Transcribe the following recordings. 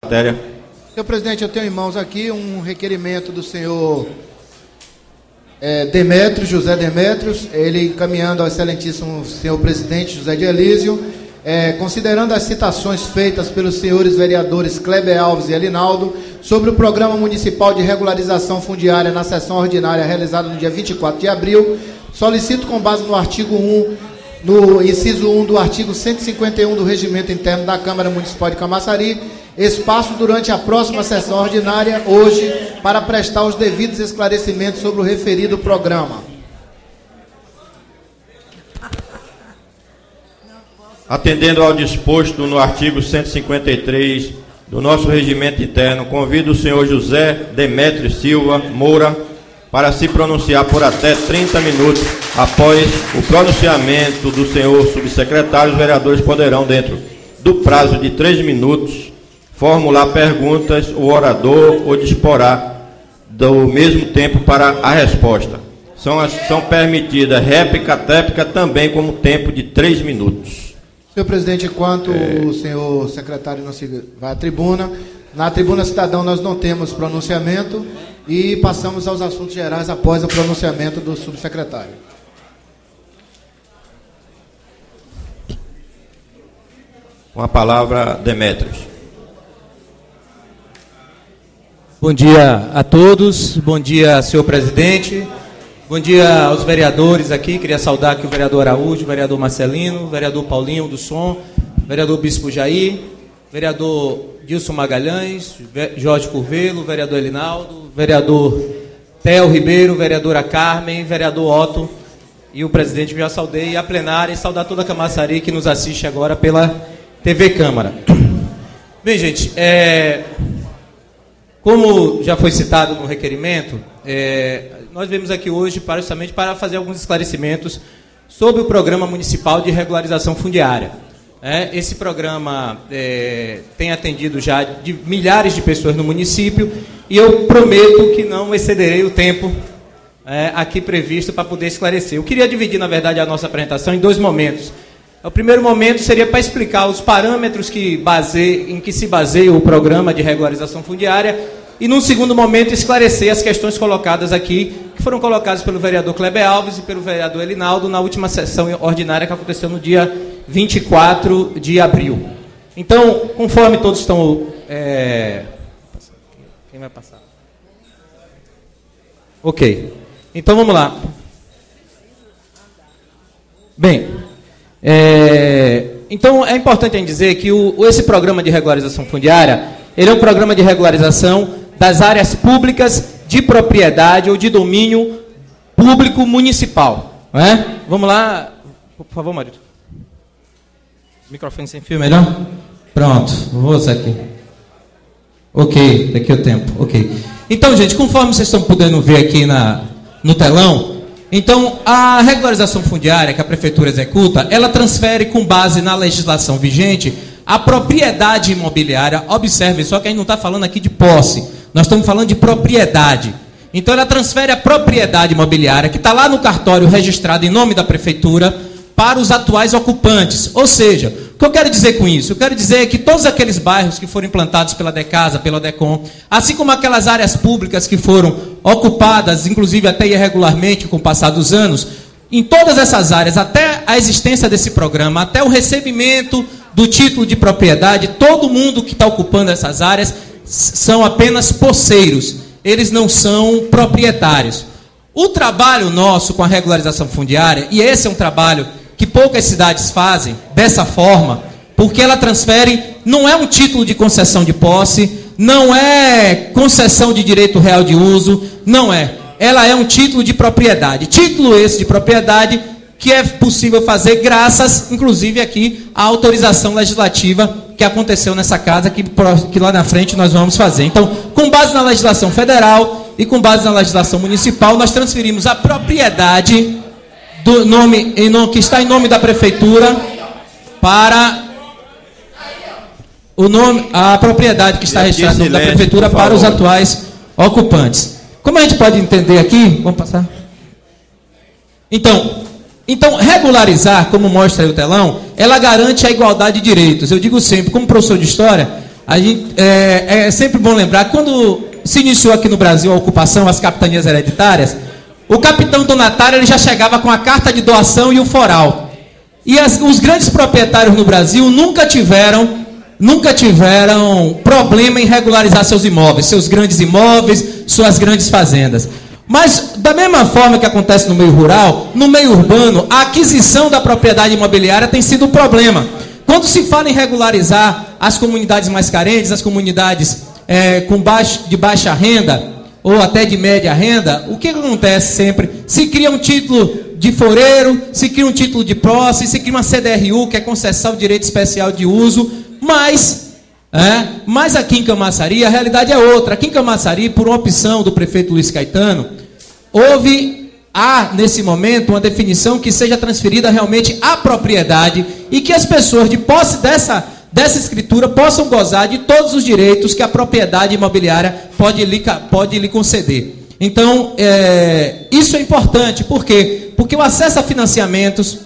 Senhor presidente, eu tenho em mãos aqui um requerimento do senhor Demétrios, José Demétrios, ele encaminhando ao excelentíssimo senhor presidente José de Elísio, considerando as citações feitas pelos senhores vereadores Kleber Alves e Elinaldo sobre o Programa Municipal de Regularização Fundiária na sessão ordinária realizada no dia 24 de abril, solicito com base no artigo 1, no inciso 1 do artigo 151 do Regimento Interno da Câmara Municipal de Camaçari, espaço durante a próxima sessão ordinária, hoje, para prestar os devidos esclarecimentos sobre o referido programa. Atendendo ao disposto no artigo 153 do nosso regimento interno, convido o senhor José Demétrios Silva Moura para se pronunciar por até 30 minutos. Após o pronunciamento do senhor subsecretário, os vereadores poderão, dentro do prazo de 3 minutos, formular perguntas, o orador ou disporá do mesmo tempo para a resposta. São permitidas réplica, tréplica, também como tempo de 3 minutos. Senhor presidente, enquanto o senhor secretário não se vai à tribuna, na tribuna cidadão nós não temos pronunciamento e passamos aos assuntos gerais após o pronunciamento do subsecretário. Com a palavra, Demétrios. Bom dia a todos, bom dia, senhor presidente, bom dia aos vereadores aqui. Queria saudar aqui o vereador Araújo, o vereador Marcelino, o vereador Paulinho do Som, o vereador Bispo Jair, o vereador Dilson Magalhães, Jorge Curvelo, o vereador Elinaldo, o vereador Theo Ribeiro, vereadora Carmen, vereador Otto e o presidente que já saudei, e a plenária, e saudar toda a Camaçari que nos assiste agora pela TV Câmara. Bem, gente, como já foi citado no requerimento, nós viemos aqui hoje justamente para fazer alguns esclarecimentos sobre o Programa Municipal de Regularização Fundiária. Esse programa tem atendido já de milhares de pessoas no município e eu prometo que não excederei o tempo aqui previsto para poder esclarecer. Eu queria dividir, na verdade, a nossa apresentação em 2 momentos. O primeiro momento seria para explicar os parâmetros em que se baseia o Programa de Regularização Fundiária e, num segundo momento, esclarecer as questões colocadas aqui, que foram colocadas pelo vereador Kleber Alves e pelo vereador Elinaldo na última sessão ordinária que aconteceu no dia 24 de abril. Então, conforme todos estão... Quem vai passar? Ok. Então, vamos lá. Bem, então é importante a gente dizer que esse programa de regularização fundiária, ele é um programa de regularização das áreas públicas de propriedade ou de domínio público municipal. Não é? Vamos lá, por favor, marido. Microfone sem fio, melhor? Pronto, vou usar aqui. Ok, daqui o tempo. Ok. Então, gente, conforme vocês estão podendo ver aqui no telão, então a regularização fundiária que a prefeitura executa, ela transfere com base na legislação vigente a propriedade imobiliária. Observe só que a gente não está falando aqui de posse, nós estamos falando de propriedade. Então ela transfere a propriedade imobiliária que está lá no cartório registrado em nome da prefeitura para os atuais ocupantes. Ou seja, o que eu quero dizer com isso? Eu quero dizer que todos aqueles bairros que foram implantados pela DECASA, pela DECOM, assim como aquelas áreas públicas que foram ocupadas, inclusive até irregularmente com o passar dos anos, em todas essas áreas, até a existência desse programa, até o recebimento do título de propriedade, todo mundo que está ocupando essas áreas são apenas posseiros, eles não são proprietários. O trabalho nosso com a regularização fundiária, e esse é um trabalho que poucas cidades fazem dessa forma, porque ela transfere, não é um título de concessão de posse, não é concessão de direito real de uso, não é. Ela é um título de propriedade. Título esse de propriedade que é possível fazer graças, inclusive aqui, à autorização legislativa que aconteceu nessa casa, que lá na frente nós vamos fazer. Então, com base na legislação federal e com base na legislação municipal, nós transferimos a propriedade do nome que está em nome da prefeitura para a propriedade que está registrada em nome da prefeitura para os atuais ocupantes. Como a gente pode entender aqui, vamos passar. Então, regularizar, como mostra aí o telão, ela garante a igualdade de direitos. Eu digo sempre, como professor de história, É sempre bom lembrar, quando se iniciou aqui no Brasil a ocupação, as capitanias hereditárias, o capitão donatário ele já chegava com a carta de doação e o foral. E os grandes proprietários no Brasil nunca tiveram problema em regularizar seus imóveis, seus grandes imóveis, suas grandes fazendas. Mas, da mesma forma que acontece no meio rural, no meio urbano, a aquisição da propriedade imobiliária tem sido um problema. Quando se fala em regularizar as comunidades mais carentes, as comunidades de baixa renda, ou até de média renda, o que acontece sempre? Se cria um título de foreiro, se cria um título de posse, se cria uma CDRU, que é concessão de direito especial de uso, mas aqui em Camaçari a realidade é outra. Aqui em Camaçari, por uma opção do prefeito Luiz Caetano, há nesse momento uma definição que seja transferida realmente à propriedade e que as pessoas de posse dessa escritura possam gozar de todos os direitos que a propriedade imobiliária pode lhe conceder. Então, isso é importante. Por quê? Porque o acesso a financiamentos...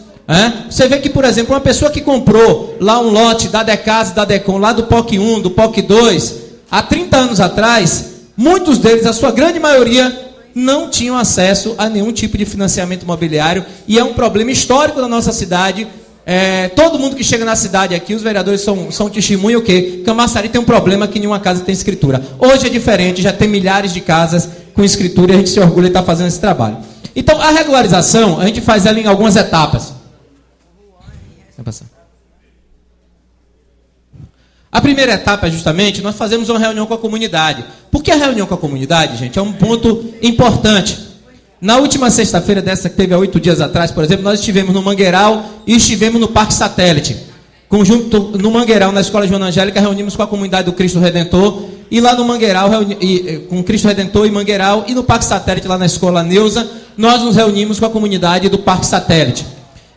Você vê que, por exemplo, uma pessoa que comprou lá um lote da Decasa e da Decom, lá do POC 1, do POC 2, há 30 anos atrás, muitos deles, a sua grande maioria, não tinham acesso a nenhum tipo de financiamento imobiliário, e é um problema histórico da nossa cidade. Todo mundo que chega na cidade aqui, os vereadores são testemunho que Camaçari tem um problema que nenhuma casa tem escritura. Hoje é diferente, já tem milhares de casas com escritura e a gente se orgulha de estar fazendo esse trabalho. Então, a regularização, a gente faz ela em algumas etapas. Vai passar. A primeira etapa é justamente, nós fazemos uma reunião com a comunidade. Por que a reunião com a comunidade, gente? É um ponto importante. Na última sexta-feira, dessa que teve há 8 dias atrás, por exemplo, nós estivemos no Mangueiral e estivemos no Parque Satélite. No Mangueiral, na Escola Joana Angélica, reunimos com a comunidade do Cristo Redentor. E lá no Mangueiral, com Cristo Redentor e Mangueiral, e no Parque Satélite, lá na Escola Neuza, nós nos reunimos com a comunidade do Parque Satélite.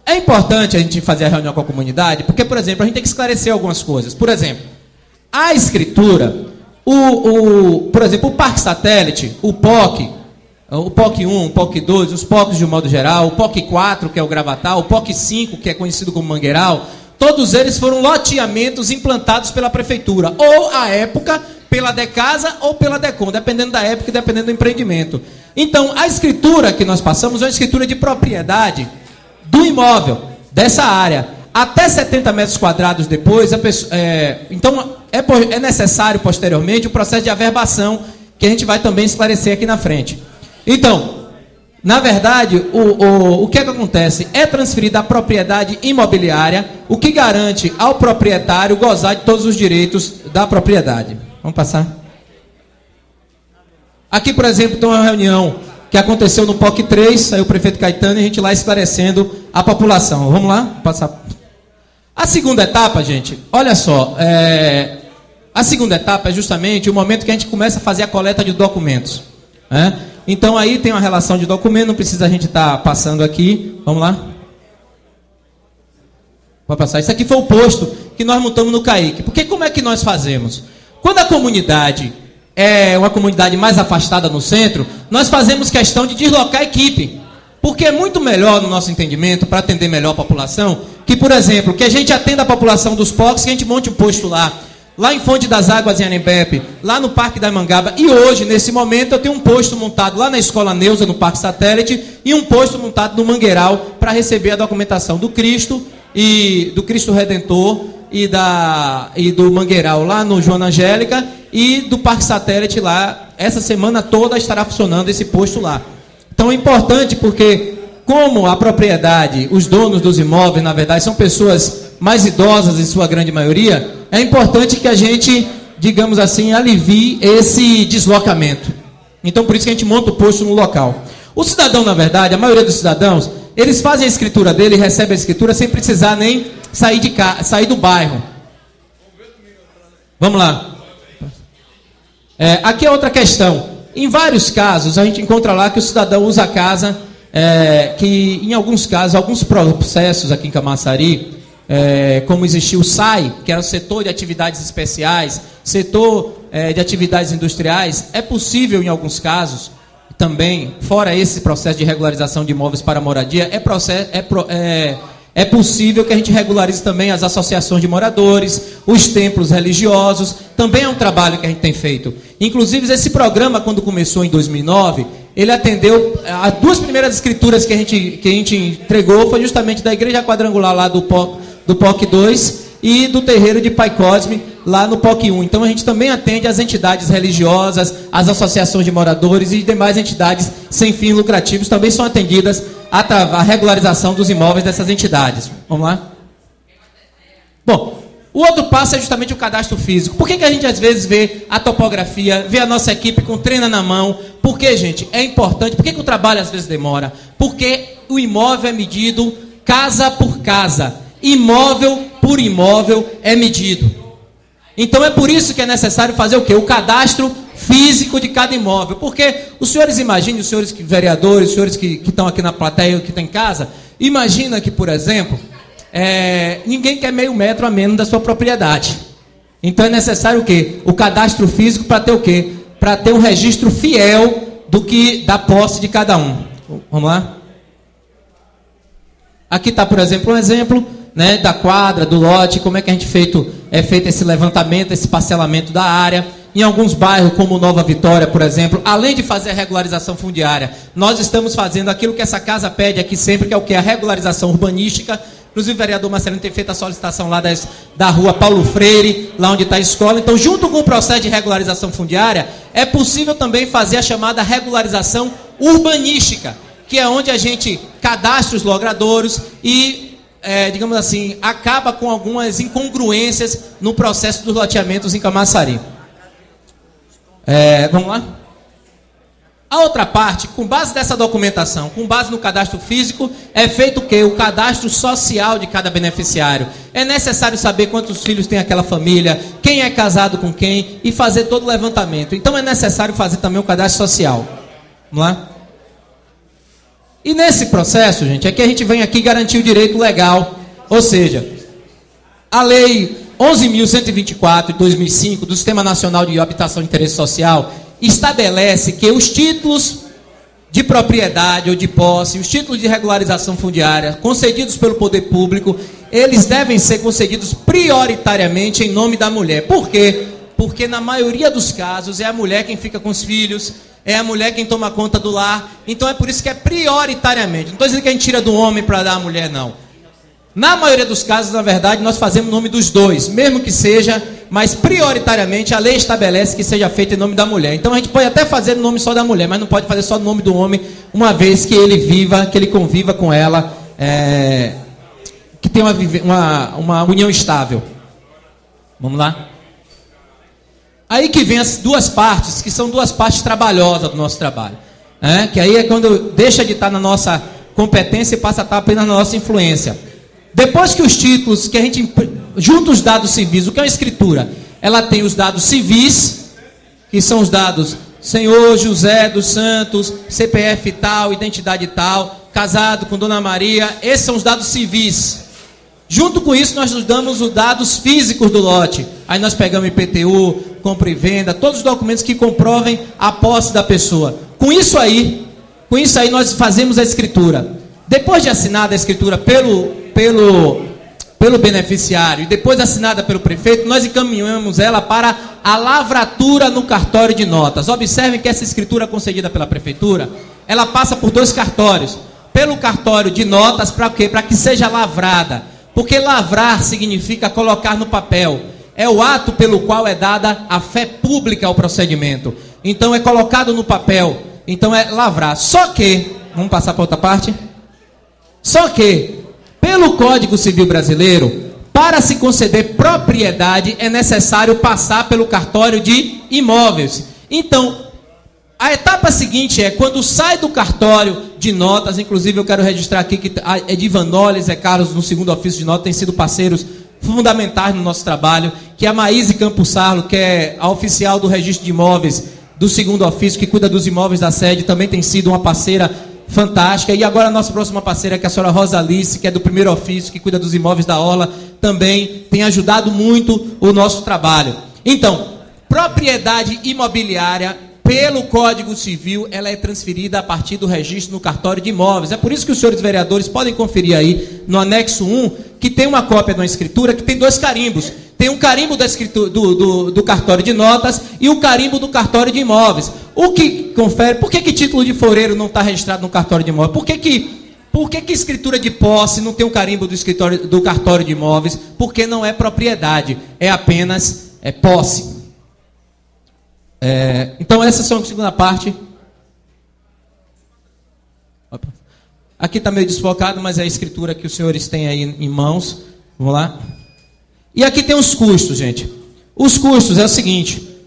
É importante a gente fazer a reunião com a comunidade, porque, por exemplo, a gente tem que esclarecer algumas coisas. Por exemplo, a escritura, por exemplo, o Parque Satélite, o POC 1, o POC 2, os POCs de um modo geral, o POC 4, que é o Gravatal, o POC 5, que é conhecido como Mangueiral, todos eles foram loteamentos implantados pela prefeitura, ou, à época, pela Decasa ou pela Decom, dependendo da época e dependendo do empreendimento. Então, a escritura que nós passamos é uma escritura de propriedade do imóvel, dessa área. Até 70 metros quadrados depois, então é necessário posteriormente o processo de averbação, que a gente vai também esclarecer aqui na frente. Então, na verdade, o que acontece? É transferida a propriedade imobiliária, o que garante ao proprietário gozar de todos os direitos da propriedade. Vamos passar? Aqui, por exemplo, tem uma reunião que aconteceu no POC 3, saiu o prefeito Caetano e a gente lá esclarecendo a população. Vamos lá? Passar. A segunda etapa, gente, olha só, a segunda etapa é justamente o momento que a gente começa a fazer a coleta de documentos. Então aí tem uma relação de documento, não precisa a gente estar passando aqui. Vamos lá? Pode passar. Isso aqui foi o posto que nós montamos no CAIC. Porque como é que nós fazemos? Quando a comunidade é uma comunidade mais afastada no centro, nós fazemos questão de deslocar a equipe. Porque é muito melhor, no nosso entendimento, para atender melhor a população, que, por exemplo, que a gente atenda a população dos POCs, que a gente monte um posto lá em Fonte das Águas, em Anembep, lá no Parque da Mangaba. E hoje, nesse momento, eu tenho um posto montado lá na Escola Neuza, no Parque Satélite, e um posto montado no Mangueiral, para receber a documentação do Cristo, e do Cristo Redentor, e do Mangueiral, lá no Joana Angélica, e do Parque Satélite lá. Essa semana toda estará funcionando esse posto lá. Então é importante porque, como a propriedade, os donos dos imóveis, na verdade, são pessoas mais idosas em sua grande maioria, é importante que a gente, digamos assim, alivie esse deslocamento. Então, por isso que a gente monta o posto no local. O cidadão, na verdade, a maioria dos cidadãos, eles fazem a escritura dele, recebem a escritura sem precisar nem sair do bairro. Vamos lá. Aqui é outra questão. Em vários casos, a gente encontra lá que o cidadão usa a casa, que em alguns casos, alguns processos aqui em Camaçari, como existiu o SAI, que era o setor de atividades especiais, setor de atividades industriais, é possível em alguns casos, é possível que a gente regularize também as associações de moradores, os templos religiosos, também é um trabalho que a gente tem feito. Inclusive, esse programa, quando começou em 2009, ele atendeu, as 2 primeiras escrituras que a gente entregou foi justamente da Igreja Quadrangular lá do POC 2 e do terreiro de Pai Cosme, lá no POC 1. Então a gente também atende as entidades religiosas, as associações de moradores e demais entidades sem fins lucrativos também são atendidas a regularização dos imóveis dessas entidades. Vamos lá? Bom, o outro passo é justamente o cadastro físico. Por que a gente às vezes vê a topografia, vê a nossa equipe com trena na mão? Por que, gente? É importante. Por que o trabalho às vezes demora? Porque o imóvel é medido casa por casa. Imóvel por imóvel é medido. Então é por isso que é necessário fazer o quê? O cadastro físico de cada imóvel. Porque os senhores imaginem, os senhores vereadores, os senhores que estão aqui na plateia, que estão em casa, imagina que, por exemplo, ninguém quer meio metro a menos da sua propriedade. Então é necessário o quê? O cadastro físico para ter o quê? Para ter um registro fiel da posse de cada um. Vamos lá? Aqui está, por exemplo, um exemplo, né, da quadra, do lote, como é que a gente é feito esse levantamento, esse parcelamento da área. Em alguns bairros, como Nova Vitória, por exemplo, além de fazer a regularização fundiária, nós estamos fazendo aquilo que essa casa pede aqui sempre, que é o quê? A regularização urbanística. Inclusive o vereador Marcelino tem feito a solicitação lá da rua Paulo Freire, lá onde está a escola. Então, junto com o processo de regularização fundiária, é possível também fazer a chamada regularização urbanística, que é onde a gente cadastra os logradouros e, digamos assim, acaba com algumas incongruências no processo dos loteamentos em Camaçari. Vamos lá? A outra parte, com base nessa documentação, com base no cadastro físico, é feito o quê? O cadastro social de cada beneficiário. É necessário saber quantos filhos tem aquela família, quem é casado com quem, e fazer todo o levantamento. Então é necessário fazer também o cadastro social. Vamos lá? E nesse processo, gente, é que a gente vem aqui garantir o direito legal. Ou seja, a lei 11.124 de 2005 do Sistema Nacional de Habitação de Interesse Social estabelece que os títulos de propriedade ou de posse, os títulos de regularização fundiária concedidos pelo poder público, eles devem ser concedidos prioritariamente em nome da mulher. Por quê? Porque na maioria dos casos é a mulher quem fica com os filhos, é a mulher quem toma conta do lar. Então é por isso que é prioritariamente. Não estou dizendo que a gente tira do homem para dar à mulher, não. Na maioria dos casos, na verdade, nós fazemos o nome dos dois, mesmo que seja, mas prioritariamente a lei estabelece que seja feito em nome da mulher. Então a gente pode até fazer o nome só da mulher, mas não pode fazer só o nome do homem, uma vez que ele conviva com ela, que tenha uma união estável. Vamos lá? Aí que vem as duas partes, que são duas partes trabalhosas do nosso trabalho. Que aí é quando deixa de estar na nossa competência e passa a estar apenas na nossa influência. Depois que os títulos, que a gente junta os dados civis, o que é uma escritura? Ela tem os dados civis, que são os dados Senhor José dos Santos, CPF tal, identidade tal, casado com Dona Maria, esses são os dados civis. Junto com isso, nós nos damos os dados físicos do lote. Aí nós pegamos IPTU, compra e venda, todos os documentos que comprovem a posse da pessoa. Com isso aí nós fazemos a escritura. Depois de assinada a escritura pelo beneficiário e depois assinada pelo prefeito, nós encaminhamos ela para a lavratura no cartório de notas. Observem que essa escritura concedida pela prefeitura, ela passa por 2 cartórios. Pelo cartório de notas, para quê? Para que seja lavrada. Porque lavrar significa colocar no papel. É o ato pelo qual é dada a fé pública ao procedimento. Então é colocado no papel. Então é lavrar. Só que, vamos passar para outra parte? Só que, pelo Código Civil Brasileiro, para se conceder propriedade, é necessário passar pelo cartório de imóveis. Então, a etapa seguinte é, quando sai do cartório de notas, inclusive eu quero registrar aqui que a Edivanoli e Zé Carlos, no segundo ofício de notas, têm sido parceiros fundamentais no nosso trabalho, que a Maíse Campos Sarlo, que é a oficial do registro de imóveis do segundo ofício, que cuida dos imóveis da sede, também tem sido uma parceira fantástica. E agora a nossa próxima parceira, que é a senhora Rosa Alice, que é do primeiro ofício, que cuida dos imóveis da Orla, também tem ajudado muito o nosso trabalho. Então, propriedade imobiliária pelo Código Civil, ela é transferida a partir do registro no cartório de imóveis. É por isso que os senhores vereadores podem conferir aí no anexo 1, que tem uma cópia de uma escritura que tem 2 carimbos. Tem um carimbo da escritura, do cartório de notas e o carimbo do cartório de imóveis. O que confere, por que título de foreiro não está registrado no cartório de imóveis? Por que escritura de posse não tem um carimbo do cartório de imóveis? Porque não é propriedade, é apenas posse. Então, essas são a segunda parte. Aqui está meio desfocado, mas é a escritura que os senhores têm aí em mãos. Vamos lá. E aqui tem os custos, gente. Os custos é o seguinte.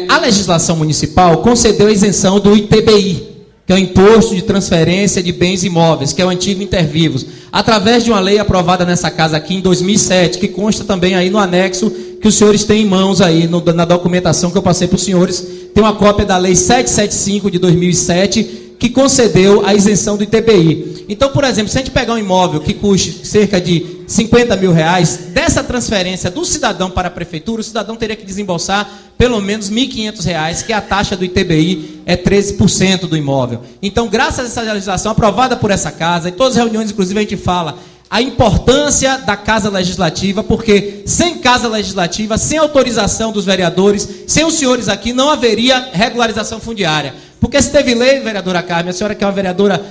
A legislação municipal concedeu a isenção do ITBI, que é o Imposto de Transferência de Bens Imóveis, que é o antigo Intervivos, através de uma lei aprovada nessa casa aqui em 2007, que consta também aí no anexo que os senhores têm em mãos aí, na documentação que eu passei para os senhores. Tem uma cópia da Lei 775 de 2007, que concedeu a isenção do ITBI. Então, por exemplo, se a gente pegar um imóvel que custe cerca de 50 mil reais, dessa transferência do cidadão para a prefeitura, o cidadão teria que desembolsar pelo menos R$ 1.500, que a taxa do ITBI é 13% do imóvel. Então, graças a essa legislação aprovada por essa casa, em todas as reuniões, inclusive, a gente fala a importância da Casa Legislativa, porque sem Casa Legislativa, sem autorização dos vereadores, sem os senhores aqui, não haveria regularização fundiária. Porque se teve lei, vereadora Carmen, a senhora que é uma vereadora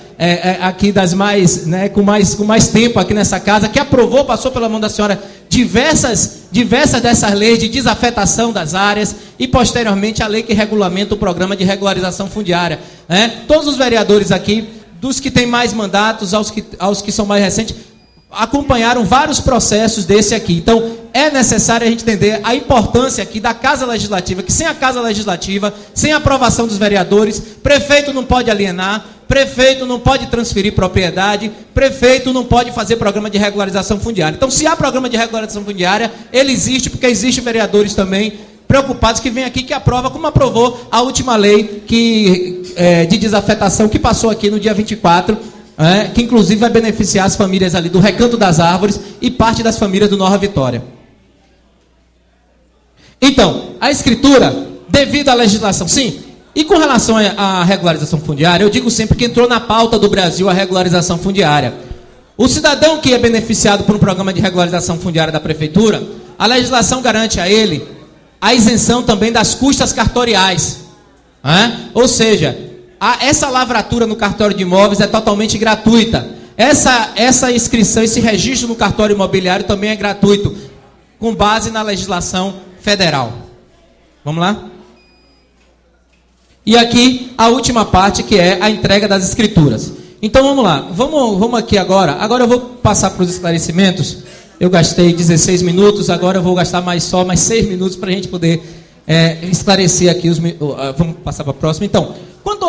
aqui das mais, né, com mais tempo aqui nessa casa, que aprovou, passou pela mão da senhora diversas dessas leis de desafetação das áreas e posteriormente a lei que regulamenta o programa de regularização fundiária. Todos os vereadores aqui, dos que têm mais mandatos aos que são mais recentes, acompanharam vários processos desse aqui. Então, é necessário a gente entender a importância aqui da Casa Legislativa, que sem a Casa Legislativa, sem a aprovação dos vereadores, prefeito não pode alienar, prefeito não pode transferir propriedade, prefeito não pode fazer programa de regularização fundiária. Então, se há programa de regularização fundiária, ele existe, porque existem vereadores também preocupados que vêm aqui, que aprova, como aprovou a última lei de desafetação que passou aqui no dia 24, que inclusive vai beneficiar as famílias ali do Recanto das Árvores e parte das famílias do Nova Vitória. Então, a escritura, devido à legislação, sim. E com relação à regularização fundiária, eu digo sempre que entrou na pauta do Brasil a regularização fundiária. O cidadão que é beneficiado por um programa de regularização fundiária da prefeitura, a legislação garante a ele a isenção também das custas cartoriais. Ou seja, essa lavratura no cartório de imóveis é totalmente gratuita. Essa inscrição, esse registro no cartório imobiliário também é gratuito, com base na legislação federal. Vamos lá? E aqui a última parte, que é a entrega das escrituras. Então vamos lá, vamos aqui agora. Agora eu vou passar para os esclarecimentos. Eu gastei 16 minutos, agora eu vou gastar mais 6 minutos para a gente poder esclarecer aqui. Vamos passar para a próxima. Então, quanto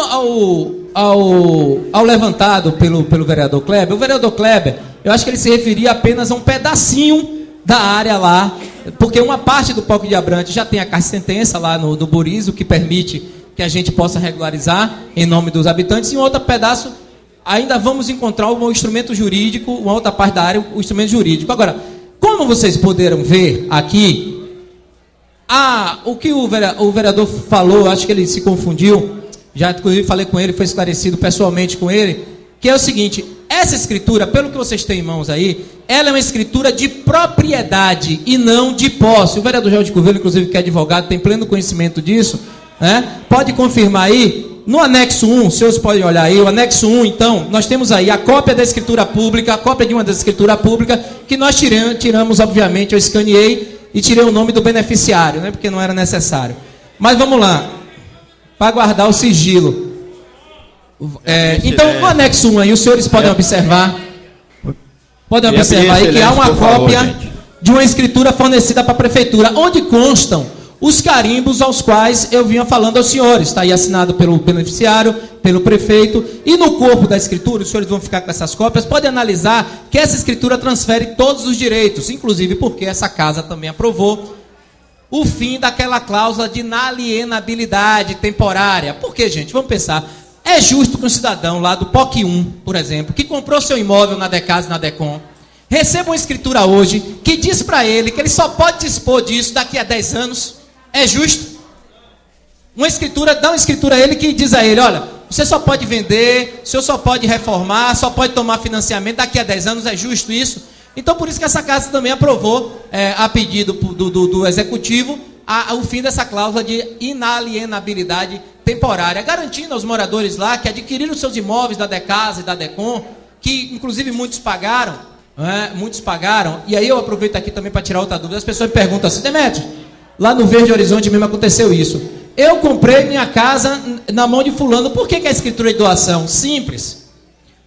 ao levantado pelo vereador Kleber, o vereador Kleber, eu acho que ele se referia apenas a um pedacinho da área lá, porque uma parte do Parque de Abrantes já tem a sentença lá do Burizo, que permite que a gente possa regularizar em nome dos habitantes, e um outro pedaço ainda vamos encontrar um instrumento jurídico, uma outra parte da área, o instrumento jurídico. Agora, como vocês puderam ver aqui, o que o vereador falou, acho que ele se confundiu, já inclusive falei com ele, foi esclarecido pessoalmente com ele, que é o seguinte: essa escritura, pelo que vocês têm em mãos aí, ela é uma escritura de propriedade e não de posse. O vereador Jorge Covelho, inclusive, que é advogado, tem pleno conhecimento disso, pode confirmar aí. No anexo 1, os senhores podem olhar aí, o anexo 1, então, nós temos aí a cópia da escritura pública, a cópia de uma das escrituras públicas, que nós tiramos, obviamente, eu escaneei e tirei o nome do beneficiário, porque não era necessário. Mas vamos lá, para guardar o sigilo. Então, no anexo 1 aí, os senhores podem observar, aí que há uma cópia de uma escritura fornecida para a prefeitura, onde constam os carimbos aos quais eu vinha falando aos senhores. Está aí assinado pelo beneficiário, pelo prefeito, e no corpo da escritura, os senhores vão ficar com essas cópias, podem analisar que essa escritura transfere todos os direitos, inclusive porque essa casa também aprovou o fim daquela cláusula de inalienabilidade temporária. Por quê, gente? Vamos pensar. É justo que um cidadão lá do POC 1, por exemplo, que comprou seu imóvel na Decasa e na Decom, receba uma escritura hoje que diz para ele que ele só pode dispor disso daqui a 10 anos? É justo? Uma escritura, dá uma escritura a ele que diz a ele, olha, você só pode vender, o senhor só pode reformar, só pode tomar financiamento, daqui a 10 anos, é justo isso? Então, por isso que essa casa também aprovou, a pedido do executivo, o fim dessa cláusula de inalienabilidade temporária, garantindo aos moradores lá que adquiriram seus imóveis da Decasa e da Decom, que inclusive muitos pagaram, e aí eu aproveito aqui também para tirar outra dúvida. As pessoas me perguntam assim, Demétrio, lá no Verde Horizonte mesmo aconteceu isso. Eu comprei minha casa na mão de fulano, por que é escritura de doação? Simples.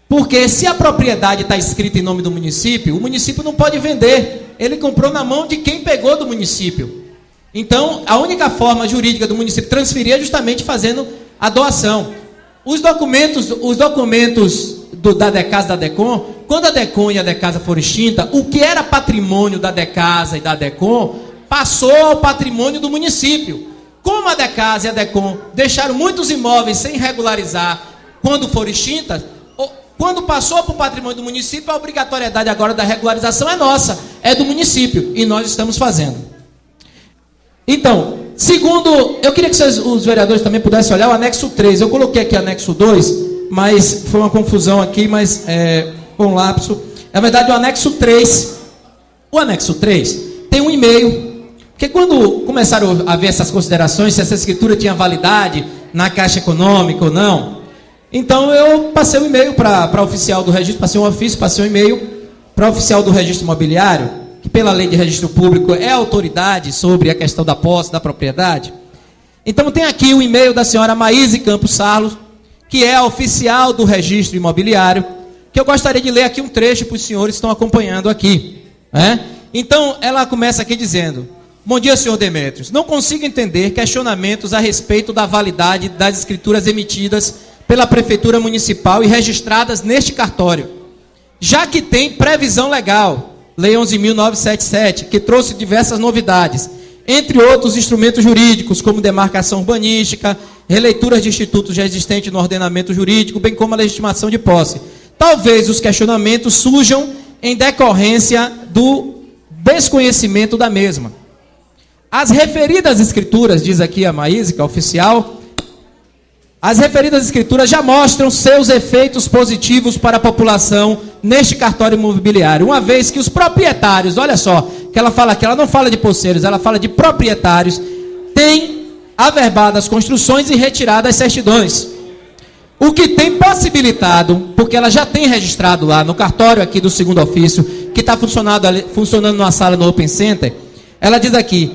Porque se a propriedade está escrita em nome do município, o município não pode vender. Ele comprou na mão de quem pegou do município. Então, a única forma jurídica do município transferir é justamente fazendo a doação. Os documentos da Decasa e da Decom, quando a Decom e a Decasa foram extintas, o que era patrimônio da Decasa e da Decom passou ao patrimônio do município. Como a Decasa e a Decom deixaram muitos imóveis sem regularizar quando foram extintas, quando passou para o patrimônio do município, a obrigatoriedade agora da regularização é nossa, é do município, e nós estamos fazendo. Então, segundo, eu queria que os vereadores também pudessem olhar o anexo 3. Eu coloquei aqui anexo 2, mas foi uma confusão aqui, mas foi um lapso. Na verdade, o anexo 3 tem um e-mail, porque quando começaram a ver essas considerações, se essa escritura tinha validade na Caixa Econômica ou não, então eu passei um e-mail para a oficial do registro, passei um ofício, passei um e-mail para a oficial do registro imobiliário, que pela lei de registro público é a autoridade sobre a questão da posse, da propriedade. Então tem aqui o e-mail da senhora Maíse Campos Sarlos, que é a oficial do registro imobiliário, que eu gostaria de ler aqui um trecho para os senhores que estão acompanhando aqui. Então ela começa aqui dizendo: bom dia, senhor Demétrios. Não consigo entender questionamentos a respeito da validade das escrituras emitidas pela Prefeitura Municipal e registradas neste cartório, já que tem previsão legal, Lei 11.977, que trouxe diversas novidades, entre outros instrumentos jurídicos, como demarcação urbanística, releituras de institutos já existentes no ordenamento jurídico, bem como a legitimação de posse. Talvez os questionamentos surjam em decorrência do desconhecimento da mesma. As referidas escrituras, diz aqui a Maíse, que é oficial, as referidas escrituras já mostram seus efeitos positivos para a população neste cartório imobiliário, uma vez que os proprietários, olha só, que ela fala aqui, ela não fala de posseiros, ela fala de proprietários, têm averbado as construções e retirado as certidões. O que tem possibilitado, porque ela já tem registrado lá no cartório aqui do segundo ofício, que está funcionando numa sala no Open Center, ela diz aqui,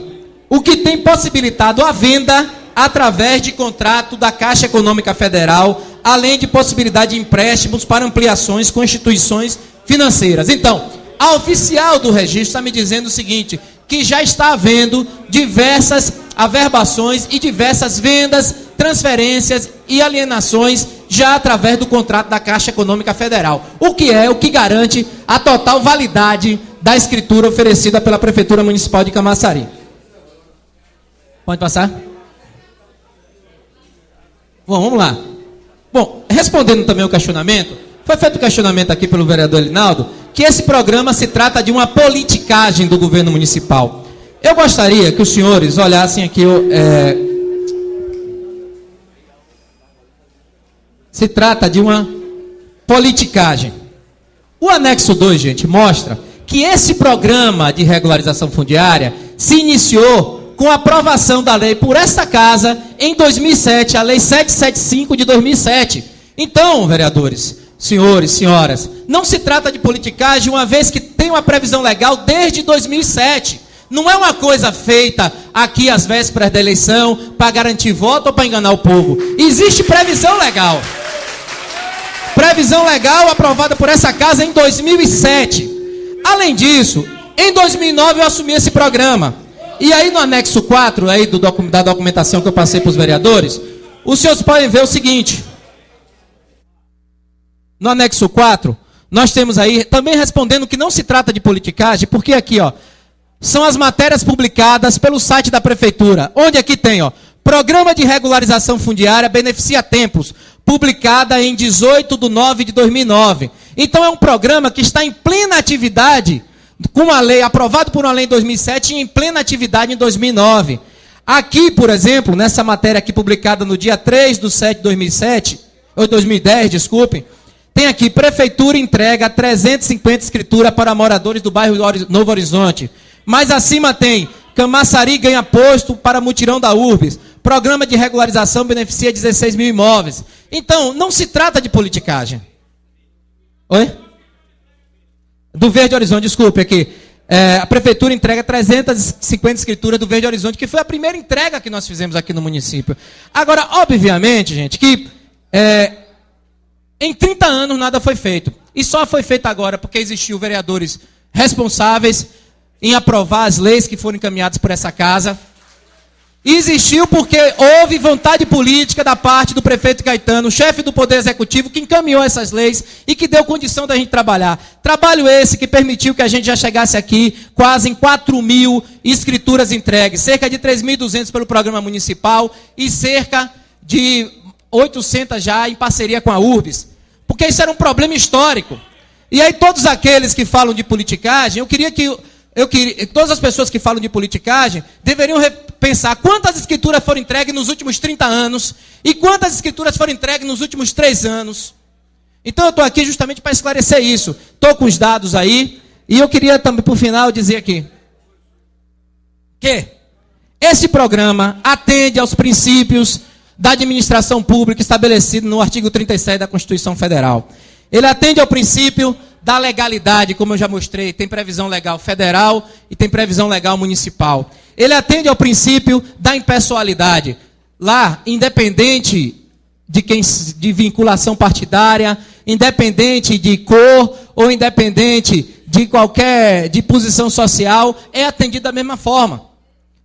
o que tem possibilitado a venda através de contrato da Caixa Econômica Federal, além de possibilidade de empréstimos para ampliações com instituições financeiras. Então, a oficial do registro está me dizendo o seguinte, que já está havendo diversas averbações e diversas vendas, transferências e alienações já através do contrato da Caixa Econômica Federal. O que garante a total validade da escritura oferecida pela Prefeitura Municipal de Camaçari. Pode passar? Bom, vamos lá. Bom, respondendo também o questionamento, foi feito o questionamento aqui pelo vereador Elinaldo, que esse programa se trata de uma politicagem do governo municipal. Eu gostaria que os senhores olhassem aqui, se trata de uma politicagem. O anexo 2, gente, mostra que esse programa de regularização fundiária se iniciou com a aprovação da lei por esta casa em 2007, a Lei 775 de 2007. Então, vereadores, senhores, senhoras, não se trata de politicagem, uma vez que tem uma previsão legal desde 2007. Não é uma coisa feita aqui às vésperas da eleição para garantir voto ou para enganar o povo. Existe previsão legal. Previsão legal aprovada por essa casa em 2007. Além disso, em 2009 eu assumi esse programa. E aí no anexo 4, aí da documentação que eu passei para os vereadores, os senhores podem ver o seguinte. No anexo 4, nós temos aí, também respondendo que não se trata de politicagem, porque aqui, ó, são as matérias publicadas pelo site da Prefeitura, onde aqui tem, ó, Programa de Regularização Fundiária Beneficia Tempos, publicada em 18/9/2009. Então é um programa que está em plena atividade, com uma lei, aprovado por uma lei em 2007 e em plena atividade em 2009. Aqui, por exemplo, nessa matéria aqui publicada no dia 3/7/2010, desculpem, tem aqui, Prefeitura entrega 350 escrituras para moradores do bairro Novo Horizonte. Mais acima tem, Camaçari ganha posto para mutirão da Urbis. Programa de regularização beneficia 16 mil imóveis. Então, não se trata de politicagem. Oi? Do Verde Horizonte, desculpe aqui. A Prefeitura entrega 350 escrituras do Verde Horizonte, que foi a primeira entrega que nós fizemos aqui no município. Agora, obviamente, gente, que em 30 anos nada foi feito. E só foi feito agora porque existiu vereadores responsáveis em aprovar as leis que foram encaminhadas por essa casa. E existiu porque houve vontade política da parte do prefeito Caetano, chefe do Poder Executivo, que encaminhou essas leis e que deu condição da gente trabalhar. Trabalho esse que permitiu que a gente já chegasse aqui quase em 4 mil escrituras entregues, cerca de 3.200 pelo programa municipal e cerca de 800 já em parceria com a Urbis. Porque isso era um problema histórico. E aí todos aqueles que falam de politicagem, eu queria todas as pessoas que falam de politicagem deveriam pensar quantas escrituras foram entregues nos últimos 30 anos e quantas escrituras foram entregues nos últimos 3 anos. Então eu estou aqui justamente para esclarecer isso. Estou com os dados aí e eu queria também, por final, dizer aqui que esse programa atende aos princípios da administração pública estabelecido no artigo 37 da Constituição Federal. Ele atende ao princípio da legalidade, como eu já mostrei, tem previsão legal federal e tem previsão legal municipal. Ele atende ao princípio da impessoalidade. Lá, independente de vinculação partidária, independente de cor ou independente de posição social, é atendido da mesma forma.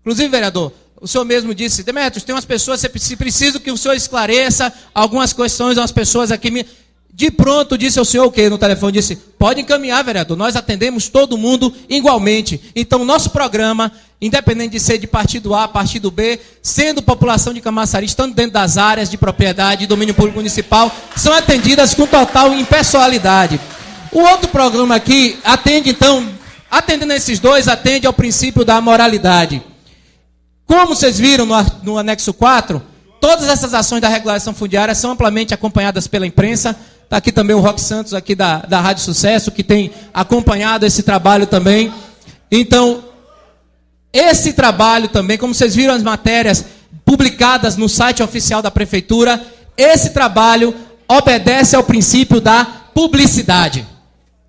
Inclusive, vereador, o senhor mesmo disse, Demetrios, tem umas pessoas, se preciso que o senhor esclareça algumas questões, umas pessoas aqui De pronto, disse ao senhor o quê no telefone? Disse, pode encaminhar, vereador, nós atendemos todo mundo igualmente. Então, o nosso programa, independente de ser de partido A, partido B, sendo população de Camaçari, estando dentro das áreas de propriedade e domínio público municipal, são atendidas com total impessoalidade. O outro programa aqui atende, então, atendendo esses dois, atende ao princípio da moralidade. Como vocês viram no anexo 4, todas essas ações da regularização fundiária são amplamente acompanhadas pela imprensa. Está aqui também o Roque Santos, aqui da Rádio Sucesso, que tem acompanhado esse trabalho também. Então, esse trabalho também, como vocês viram as matérias publicadas no site oficial da Prefeitura, esse trabalho obedece ao princípio da publicidade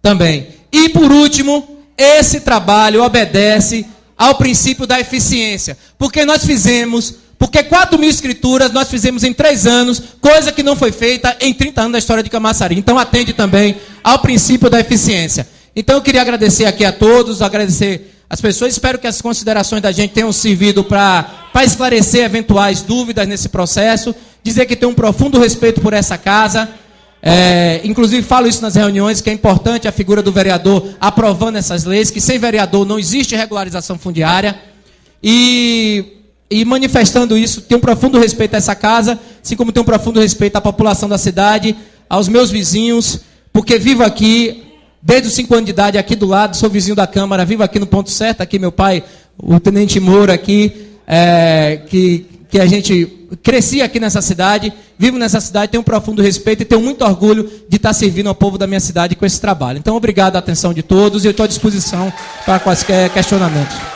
também. E, por último, esse trabalho obedece ao princípio da eficiência. Porque 4 mil escrituras nós fizemos em 3 anos, coisa que não foi feita em 30 anos da história de Camaçari. Então atende também ao princípio da eficiência. Então eu queria agradecer aqui a todos, agradecer as pessoas. Espero que as considerações da gente tenham servido para esclarecer eventuais dúvidas nesse processo. Dizer que tenho um profundo respeito por essa casa. Inclusive falo isso nas reuniões, que é importante a figura do vereador aprovando essas leis, que sem vereador não existe regularização fundiária. E manifestando isso, tenho um profundo respeito a essa casa, assim como tenho um profundo respeito à população da cidade, aos meus vizinhos, porque vivo aqui, desde os 5 anos de idade, aqui do lado, sou vizinho da Câmara, vivo aqui no ponto certo, aqui meu pai, o Tenente Moura aqui, que a gente cresci aqui nessa cidade, vivo nessa cidade, tenho um profundo respeito e tenho muito orgulho de estar servindo ao povo da minha cidade com esse trabalho. Então, obrigado à atenção de todos e eu estou à disposição para quaisquer questionamentos.